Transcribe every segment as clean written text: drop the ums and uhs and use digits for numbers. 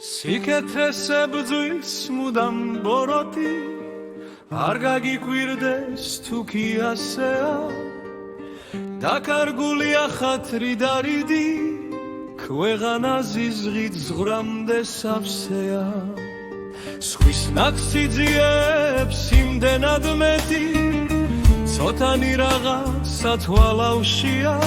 სიკეთეს ებძვის მუდამ ბოროტი არ გაგიკვირდეს თუ კი ასეა დაკარგულია ხათრი და რიდი ქვეყანა ზიზღით ზღვრამდე სავსეა სხვის ნაკსიძიებს იმდენად მეტი ცოტანი რაღაცა თვალავშია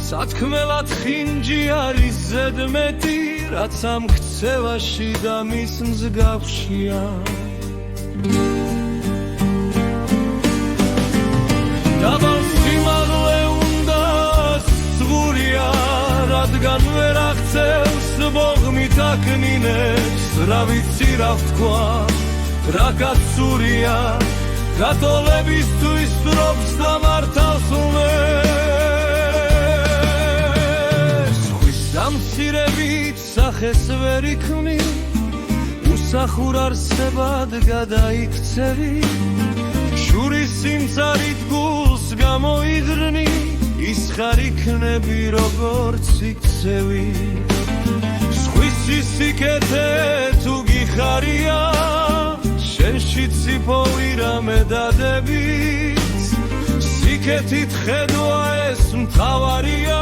სათქმელად ხინჯი არის ზედმეტი რაც ამ ქცევაში და მის მსგავშია დაბალ სიმაღლე უნდა სღურია რადგან ვერ აღწევს ბოღმით აკნინებს რა ვიცი რა ვთქვა რა კაცურია გათოლებისთვის სტროფს და მართავს დამცირებით სახეს ვერ იქმნი უსახურ არსებად გადაიქცევი შურის სიმწარით გულს გამოიღრნი ის ხარ იქნები როგორც იქცევი სხვისი სიკეთე თუ გიხარია შენში ციფოვი რამე დადებით სიკეთით ხედვა ეს მთავარია